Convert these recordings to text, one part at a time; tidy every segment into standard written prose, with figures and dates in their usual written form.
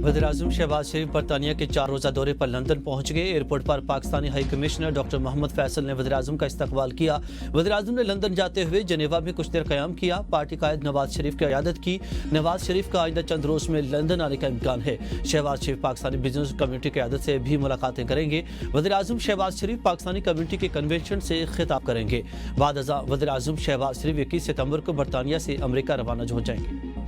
वज़ीर-ए-आज़म शहबाज शरीफ बरतानिया के 4 रोज़ा दौरे पर लंदन पहुंच गए। एयरपोर्ट पर Pakistani high commissioner doctor Mohammad Faisal ने वज़ीर-ए-आज़म का इस्तकबाल किया। वज़ीर-ए-आज़म ने लंदन जाते हुए जेनेवा में कुछ देर क़याम किया। पार्टी कायद नवाज शरीफ की क़यादत की। नवाज शरीफ का आइंदा चंद रोज़ में लंदन आने का इम्कान है। शहबाज शरीफ पाकिस्तानी बिजनेस कम्युनिटी की क़यादत से भी मुलाकातें करेंगे। वज़ीर-ए-आज़म शहबाज शरीफ पाकिस्तानी कम्युनिटी के कन्वेंशन से खिताब करेंगे। बाद अज़ां वज़ीर-ए-आज़म शहबाज शरीफ 21 सितंबर को बरतानिया से अमरीका रवाना हो जाएंगे।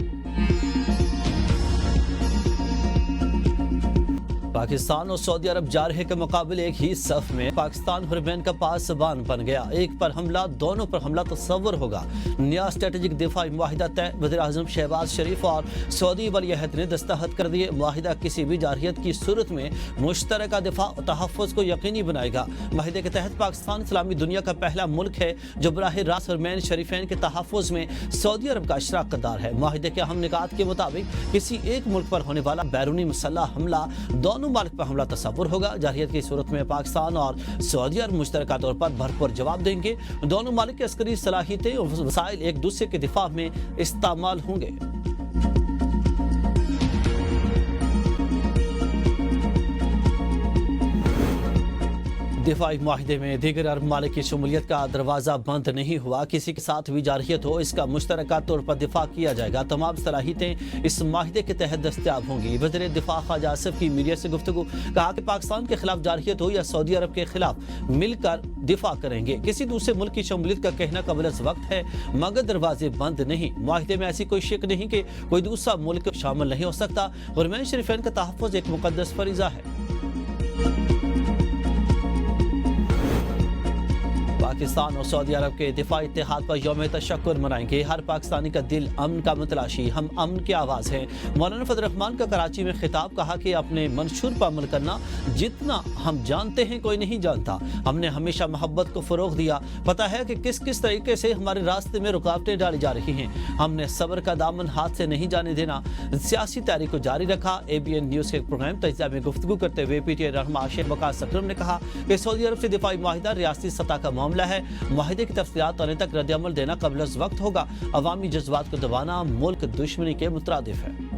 पाकिस्तान और सऊदी अरब जारहे के मुकाबले एक ही सफ में। पाकिस्तान हुरमैन का पासबान बन गया। एक पर हमला, दोनों पर हमला तस्वर होगा। नया स्ट्रेटेजिक दिफाई मुआहिदा तय। वज़ीर-ए-आज़म शहबाज शरीफ और सऊदी वली-अहद ने दस्तखत कर दिए। मुआहिदा किसी भी जारहियत की सूरत में मुश्तरका दिफा और तहफ़्फ़ुज़ को यकीनी बनाएगा। मुआहिदे के तहत पाकिस्तान इस्लामी दुनिया का पहला मुल्क है जो बराह रास्त हुरमैन शरीफैन के तहफ़्फ़ुज़ में सऊदी अरब का शराकतदार है। मुआहिदे के अहम निकात के मुताबिक किसी एक मुल्क पर होने वाला बैरूनी मसल्ह हमला दोनों मालिक पर हमला तस्वुर होगा। जारहियत की सूरत में पाकिस्तान और सऊदी अरब मुश्तरका तौर पर भरपूर जवाब देंगे। दोनों मालिक की अस्करी सलाहियतें और वसाइल एक दूसरे के दिफा में इस्तेमाल होंगे। दिफाई मुआहिदे में दीगर अरब मालिक की शमूलियत का दरवाज़ा बंद नहीं हुआ। किसी के साथ भी जारहियत हो, इसका मुश्तरका तौर पर दिफा किया जाएगा। तमाम सलाहियतें इस माहिदे के तहत दस्तियाब होंगी। वज़ीर दिफा ख्वाजा आसिफ की मीडिया से गुफ्तगू, कहा कि पाकिस्तान के खिलाफ जारहियत हो या सऊदी अरब के खिलाफ मिलकर दिफा करेंगे। किसी दूसरे मुल्क की शमूलियत का कहना कबल वक्त है, मगर दरवाजे बंद नहीं। मुआहिदे में ऐसी कोई शक नहीं कि कोई दूसरा मुल्क शामिल नहीं हो सकता। हुरमैन शरीफैन का तहफ़्फ़ुज़ एक मुक़द्दस फरीज़ा है। पाकिस्तान और सऊदी अरब के दिफाई इत्तेहाद पर यौम तशक्कुर मनाएंगे। हर पाकिस्तानी का दिल अमन का मतलाशी, हम अमन की आवाज़ हैं। मौलाना फजल रहमान का कराची में खिताब, कहा कि अपने मंशूर पर अमल करना जितना हम जानते हैं कोई नहीं जानता। हमने हमेशा मोहब्बत को फ़रोग़ दिया। पता है कि किस किस तरीके से हमारे रास्ते में रुकावटें डाली जा रही हैं। हमने सब्र का दामन हाथ से नहीं जाने देना। सियासी तहरीक को जारी रखा। ABN न्यूज़ के प्रोग्राम तजिया में गुफ्तगू करते हुए PTI रहनुमा शेख वकास अकरम ने कहा कि सऊदी अरब से दिफाई मुआहिदा रियासती सतह का मामला है। मुआहिदे की तफसीलात आने तक रद्द-ए-अमल देना कबल वक्त होगा। अवामी जज्बात को दबाना मुल्क दुश्मनी के मुतरादिफ है।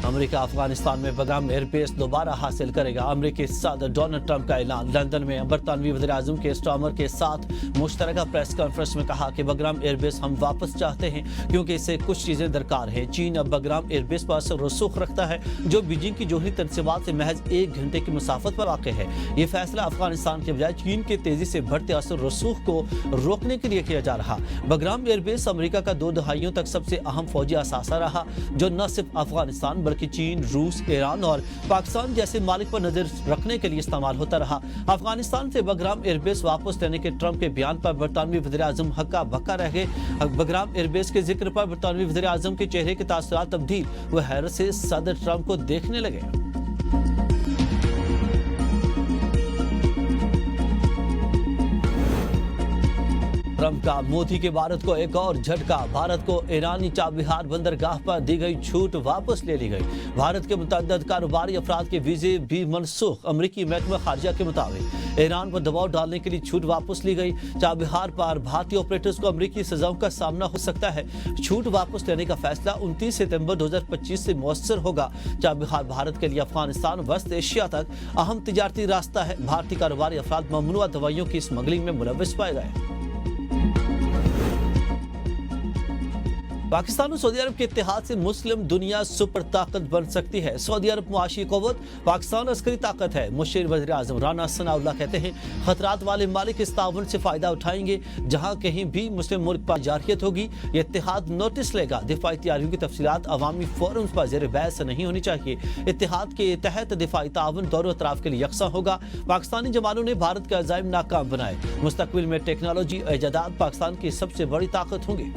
अमेरिका अफगानिस्तान में बगाम एयरबेस दोबारा हासिल करेगा। अमेरिकी सदर डोनाल्ड ट्रंप का ऐलान। लंदन में बरतानवी वज़ीर-ए-आज़म के स्टामर के साथ मुश्तरका प्रेस कॉन्फ्रेंस में कहा कि बग्राम एयरबेस हम वापस चाहते हैं क्योंकि इससे कुछ चीज़ें दरकार हैं। चीन अब बग्राम एयरबेस पर असर रसूख रखता है जो बीजिंग की जोहरी तनसीबात से महज 1 घंटे की मुसाफत पर वाक़ है। ये फैसला अफगानिस्तान के बजाय चीन के तेजी से बढ़ते असर रसूख को रोकने के लिए किया जा रहा। बग्राम एयरबेस अमेरिका का 2 दहाइयों तक सबसे अहम फौजी असासा रहा जो न सिर्फ अफगानिस्तान बल्कि चीन, रूस, ईरान और पाकिस्तान जैसे मालिक पर नजर रखने के लिए इस्तेमाल होता रहा। अफगानिस्तान से बग्राम एयरबेस वापस लेने के ट्रंप के बयान पर बरतानवी वज़ीर-ए-आज़म हक्का बक्का रह गए। बग्राम एयरबेस के जिक्र पर बरतानवी वज़ीर-ए-आज़म के चेहरे के तासुरात तब्दील व हैरत से सदर ट्रंप को देखने लगे। ट्रंप का मोदी के भारत को एक और झटका। भारत को ईरानी चाबहार बंदरगाह पर दी गई छूट वापस ले ली गई। भारत के मुतअद्दिद कारोबारी अफराद के वीजे भी मनसूख। अमरीकी महकमा खारजा के मुताबिक ईरान पर दबाव डालने के लिए छूट वापस ली गई। चाबहार पर भारतीय ऑपरेटर्स को अमरीकी सजाओं का सामना हो सकता है। छूट वापस लेने का फैसला 29 सितंबर 2025 से मौसर होगा। चाबहार भारत के लिए अफगानिस्तान और वेस्ट एशिया तक अहम तिजारती रास्ता है। भारतीय कारोबारी अफराद ममनुआ दवाइयों की स्मगलिंग में मुलव्वस पाए गए। पाकिस्तान और सऊदी अरब के इत्तेहाद से मुस्लिम दुनिया सुपर ताकत बन सकती है। सऊदी अरब मुआशी क़ुव्वत, पाकिस्तान अस्करी ताकत है। मुशीर वज़ीर-ए-आज़म राना सनाउल्लाह कहते हैं खतरात वाले मालिक इस ताउन से फ़ायदा उठाएंगे। जहाँ कहीं भी मुस्लिम मुल्क पर जारहियत होगी ये इत्तेहाद नोटिस लेगा। दिफाई तैयारियों की तफसीलात अवामी फोरम्स पर ज़ेर बहस नहीं होनी चाहिए। इत्तेहाद के तहत दिफाई ताउन दोनों अतराफ के लिए यकसा होगा। पाकिस्तानी जवानों ने भारत के अज़ाइम नाकाम बनाए। मुस्तक़बिल में टेक्नोलॉजी और इजादात पाकिस्तान की सबसे बड़ी ताकत होंगी।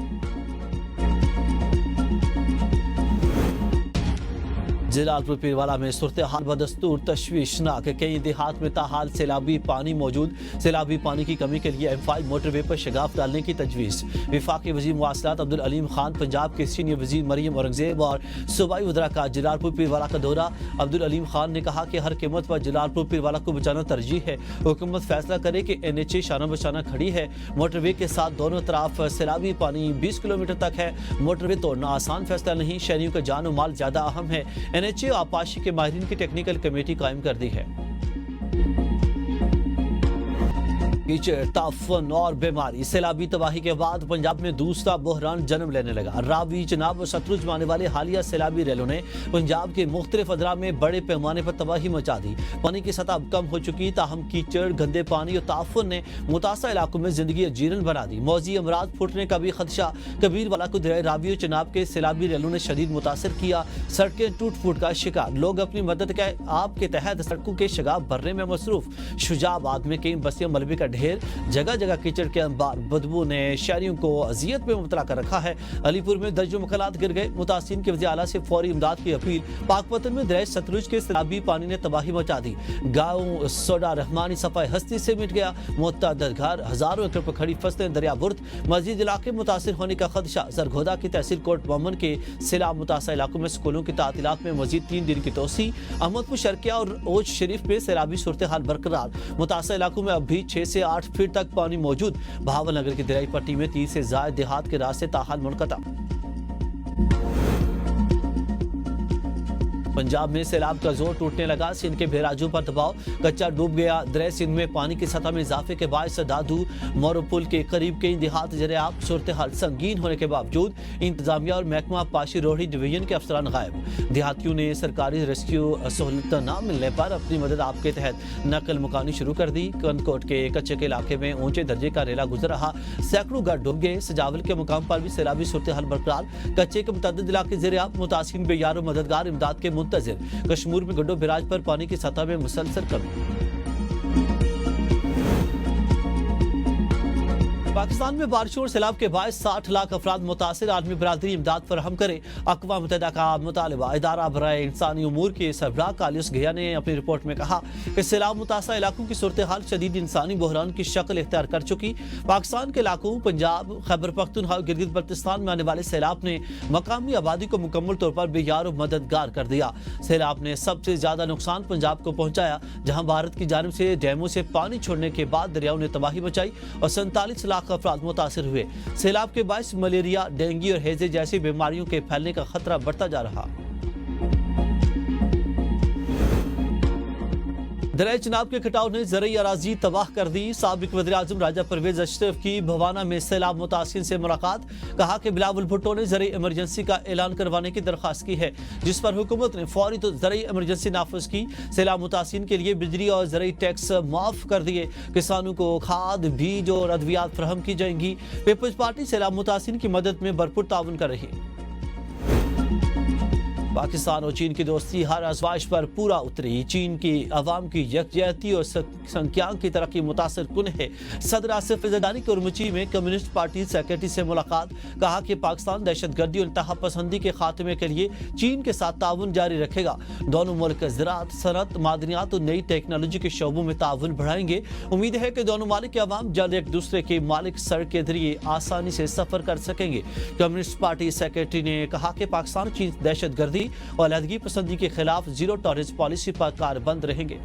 जलालपुर पीरवाला में सूरत-ए-हाल बदस्तूर तशवीशनाक, कई देहात में ताहाल सैलाबी पानी मौजूद। सैलाबी पानी की कमी के लिए M5 मोटरवे पर शगाफ डालने की तजवीज़। वफाकी वज़ीर मवासलात अब्दुल अलीम खान, पंजाब के सीनियर वज़ीर मरियम औरंगजेब और सूबाई वज़रा का जलालपुर पीरवाला का दौरा। अब्दुल अलीम खान ने कहा कि हर कीमत पर जलालपुर पीरवाला को बचाना तरजीह है। हुकूमत फैसला करे कि NHA शाना बशाना खड़ी है। मोटरवे के साथ दोनों तरफ सैलाबी पानी 20 किलोमीटर तक है। मोटरवे तोड़ना आसान फैसला नहीं, शहरियों का जान और माल ज्यादा अहम है। NHA आपाशी के माहिरीन की टेक्निकल कमेटी कायम कर दी है। कीचड़, ताफन और बीमारी। सैलाबी तबाही के बाद पंजाब में दूसरा बहरान जन्म लेने लगा। रावी, चनाब और सतलुज में आने वाले हालिया सैलाबी रैलों ने पंजाब के मुख्तलिफ अदरा में बड़े पैमाने पर तबाही मचा दी। पानी की सतह अब कम हो चुकी, ताहम कीचड़, गंदे पानी और ताफन ने मुतासर इलाकों में जिंदगी अजीरन बना दी। मौजी अमराज फुटने का भी खदशा। कबीरवाला को दरिया रावी और चनाब के सैलाबी रैलों ने शदीद मुतासर किया। सड़कें टूट फूट का शिकार। लोग अपनी मदद के आप के तहत सड़कों के शगाफ भरने में मसरूफ। शुजाबाद में कई बस्तियां मलबे का ढेर, जगह जगह कीचड़ के अंबार। बदबू ने शहरियों को अजियत में मुबतला कर रखा है। अलीपुर में दर्जों मकानात गिर गए। मुतासिन के वज़ीर आला से फौरी इमदाद की अपील। पाकपतन में दरिया सतलुज के सैलाबी पानी ने तबाही मचा दी। गाँव सोडा रहमानी सफाई हस्ती से मिट गया। मुतअद्दिद घर, हजारों एकड़ पर खड़ी फसलें दरिया बुर्द। मजीद इलाके मुतासिर होने का खदशा। सरगोदा की तहसील कोट मोमन के सैलाब मुतासर इलाकों में स्कूलों की तातीलात में मजीद 3 दिन की तोसी। अहमदपुर शर्किया और ओज शरीफ में सैलाबी सूरत हाल बरकरार। मुतासर इलाकों में अब भी 6 से 8 फीट तक पानी मौजूद। भावल नगर की दरियाई पट्टी में 30 से ज्यादा देहात के रास्ते ताहाल मुनक़ता। पंजाब में सैलाब का जोर टूटने लगा। सिंध के बेराजों पर दबाव, कच्चा डूब गया। दरिया सिंध में पानी की सतह में इजाफे के बायस दादू मोरो पुल के करीब कई देहात जरियाब। सूरत हाल संगीन होने के बावजूद इंतजामिया और महकमा पाशी रोहड़ी डिवीजन के अफसरान गायब। देहातियों ने सरकारी रेस्क्यू सहूलत न मिलने पर अपनी मदद आपके तहत नकल मुकानी शुरू कर दी। कनकोट के कच्चे के इलाके में ऊंचे दर्जे का रेला गुजर रहा। सैकड़ों घर डूब गए। सजावल के मुकाम पर भी सैलाबी सूरत हाल बरकरार। कच्चे के मुतअद्दिद इलाके जरियाब। मुतासिन बेयार और मददगार इमदाद के मुंतज़िर। कश्मीर में गड्डो बिराज पर पानी की सतह में मुसलसल कमी। पाकिस्तान में बारिशों और सैलाब के बायस 60 लाख अफराद मुतासिर। आलमी बरादरी इमदाद फराहम करे। अक़वाम मुत्तहिदा का मुतालबा। इदारा बराए इंसानी उमूर के सरबराह कालियस गया ने अपनी रिपोर्ट में कहा कि सैलाब मुतासर इलाकों की सूरत हाल शदीद इंसानी बहरान की शक्ल इख्तियार कर चुकी। पाकिस्तान के इलाकों पंजाब, खैबर पख्तूनख्वा और गिलगित बल्तिस्तान में आने वाले सैलाब ने मकामी आबादी को मुकम्मल तौर पर बेयार और मददगार कर दिया। सैलाब ने सबसे ज्यादा नुकसान पंजाब को पहुंचाया, जहां भारत की जानिब से डैमों से पानी छोड़ने के बाद दरियाओं ने तबाही मचाई और 47 लाख अफराद मुतासिर हुए। सैलाब के बायस मलेरिया, डेंगू और हैजे जैसी बीमारियों के फैलने का खतरा बढ़ता जा रहा। दरिया चनाब के कटाव ने ज़रई अराजी तबाह कर दी। साबिक वज़ीर-ए-आज़म राजा परवेज अशरफ की भवाना में सैलाब मुतासिन से मुलाकात। कहा कि बिलावल भुट्टो ने ज़रई इमरजेंसी का ऐलान करवाने की दरख्वास्त की है, जिस पर हुकूमत ने फौरी तो ज़रई इमरजेंसी नाफिज की। सैलाब मुतासिन के लिए बिजली और ज़रई टैक्स माफ कर दिए। किसानों को खाद, बीज और अद्वियात फराहम की जाएंगी। पीपल्स पार्टी सैलाब मुतासिन की मदद में भरपूर ताउन कर रही। पाकिस्तान और चीन की दोस्ती हर आजमाइश पर पूरा उतरी। चीन की अवाम की यकजहती और संख्यांक की तरक्की मुतासर कुन है। सदर आसिफ ज़रदारी की उर्मुची में कम्युनिस्ट पार्टी सेक्रेटरी से मुलाकात। कहा कि पाकिस्तान दहशतगर्दी और इंतहा पसंदी के खात्मे के लिए चीन के साथ ताउन जारी रखेगा। दोनों मुल्क ज़राअत, सनत, मादनियात और नई टेक्नोलॉजी के शोबों में ताउन बढ़ाएंगे। उम्मीद है कि दोनों मालिक के अवाम जल्द एक दूसरे के मालिक सड़क के जरिए आसानी से सफर कर सकेंगे। कम्युनिस्ट पार्टी सेक्रेटरी ने कहा कि पाकिस्तान चीन दहशतगर्दी और अलहदगी पसंदी के खिलाफ जीरो टॉलरेंस पॉलिसी पर कारबंद रहेंगे।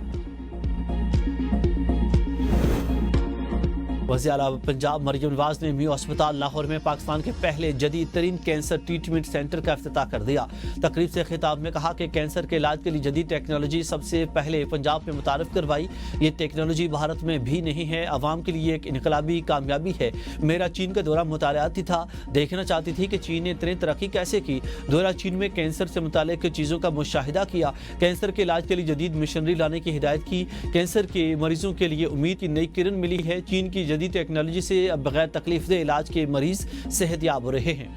वज़ीर आला पंजाब मरियम नवाज ने मियो अस्पताल लाहौर में पाकिस्तान के पहले जदीद तरीन कैंसर ट्रीटमेंट सेंटर का इफ्तिताह कर दिया। तकरीब से खिताब में कहा कि कैंसर के इलाज के लिए जदीद टेक्नोलॉजी सबसे पहले पंजाब में मुतारफ करवाई। ये टेक्नोलॉजी भारत में भी नहीं है, अवाम के लिए एक इनकलाबी कामयाबी है। मेरा चीन का दौरा मुतालियाती था, देखना चाहती थी कि चीन ने इतनी तरक्की कैसे की। दौरा चीन में कैंसर से मुतालिक चीज़ों का मुशाहिदा किया। कैंसर के इलाज के लिए जदीद मिशनरी लाने की हिदायत की। कैंसर के मरीजों के लिए उम्मीद की नई किरण मिली है। चीन की जदीद टेक्नोलॉजी से अब बगैर तकलीफ दे इलाज के मरीज सेहतयाब हो रहे हैं।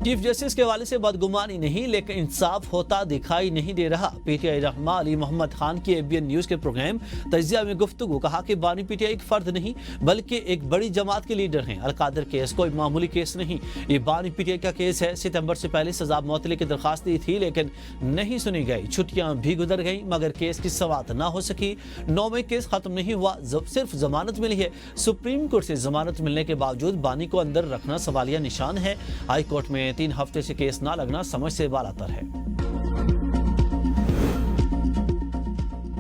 چیف جسٹس کے حوالے سے بدگمانی نہیں لیکن انصاف ہوتا دکھائی نہیں دے رہا۔ پی ٹی آئی رہنما علی محمد خان کی ABN نیوز کے پروگرام تجزیہ میں گفتگو، کہا کہ بانی پی ٹی آئی ایک فرد نہیں بلکہ ایک بڑی جماعت کے لیڈر ہیں۔ القادر کیس کوئی معمولی کیس نہیں، یہ بانی پی ٹی آئی کا کیس ہے۔ ستمبر سے پہلے سزا معطلی کی درخواست دی تھی لیکن نہیں سنی گئی، چھٹیاں بھی گزر گئیں مگر کیس کی سماعت نہ ہو سکی۔ 9 میں کیس ختم نہیں ہوا، صرف ضمانت ملی ہے۔ سپریم کورٹ سے ضمانت ملنے کے باوجود بانی کو اندر رکھنا سوالیہ نشان ہے۔ ہائی کورٹ میں 3 ہفتے سے کیس نہ لگنا سمجھ سے بالاتر ہے۔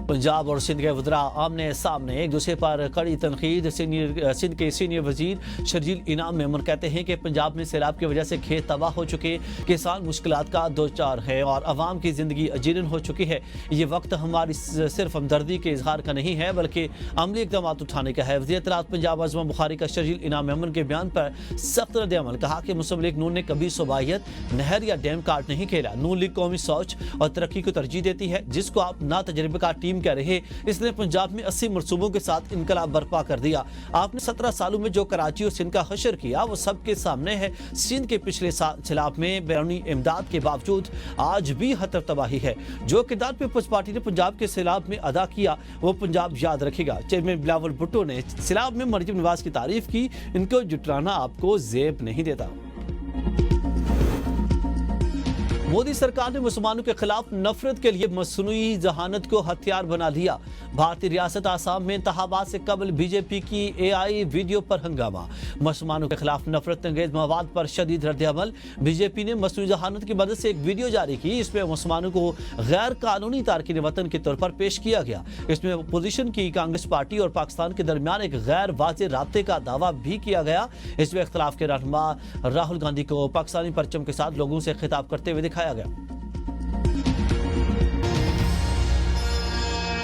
پنجاب اور سندھ کے وزراء آمنے سامنے، ایک دوسرے پر کڑی تنقید۔ سندھ کے سینئر وزیر شرجیل انعام میمن کہتے ہیں کہ پنجاب میں سیلاب کی وجہ سے کھیت تباہ ہو چکے، کسان مشکلات کا دوچار ہے اور عوام کی زندگی اجیرن ہو چکی ہے۔ یہ وقت ہماری صرف ہمدردی کے اظہار کا نہیں ہے بلکہ عملی اقدامات اٹھانے کا ہے۔ وزیر اطلاعات پنجاب عظمہ بخاری کا شرجیل انعام میمن کے بیان پر سخت رد عمل، کہا کہ مسلم لیگ نون نے کبھی صوبائیت، نہر یا ڈیم کارڈ نہیں کھیلا۔ نون لیگ قومی سوچ اور ترقی کو ترجیح دیتی ہے، جس کو آپ نا تجربے کا ٹیم کہہ رہے۔ اس نے پنجاب میں 80 منصوبوں کے ساتھ انقلاب برپا کر دیا۔ آپ نے 17 سالوں میں جو کراچی اور سندھ کا حشر کیا وہ سب کے سامنے ہے۔ سندھ کے پچھلے سیلاب میں بیرونی امداد کے باوجود آج بھی خطر تباہی ہے۔ جو کردار پیپلز پارٹی نے پنجاب کے سیلاب میں ادا کیا وہ پنجاب یاد رکھے گا۔ چیئرمین بلاول بھٹو نے سیلاب میں مریم نواز کی تعریف کی، ان کو جٹلانا آپ کو زیب نہیں دیتا۔ مودی سرکار نے مسلمانوں کے خلاف نفرت کے لیے مصنوعی ذہانت کو ہتھیار بنا لیا۔ بھارتی ریاست آسام میں انتخابات سے قبل بی جے پی کی AI ویڈیو پر ہنگامہ، مسلمانوں کے خلاف نفرت انگیز مواد پر شدید رد عمل۔ بی جے پی نے مصنوعی ذہانت کی مدد سے ایک ویڈیو جاری کی، اس میں مسلمانوں کو غیر قانونی تارکین وطن کے طور پر پیش کیا گیا۔ اس میں اپوزیشن کی کانگریس پارٹی اور پاکستان کے درمیان ایک غیر واضح رابطے کا دعویٰ بھی کیا گیا۔ اس میں اختلاف کے رہنما راہل گاندھی کو پاکستانی پرچم کے ساتھ لوگوں سے خطاب کرتے ہوئے دکھایا گیا۔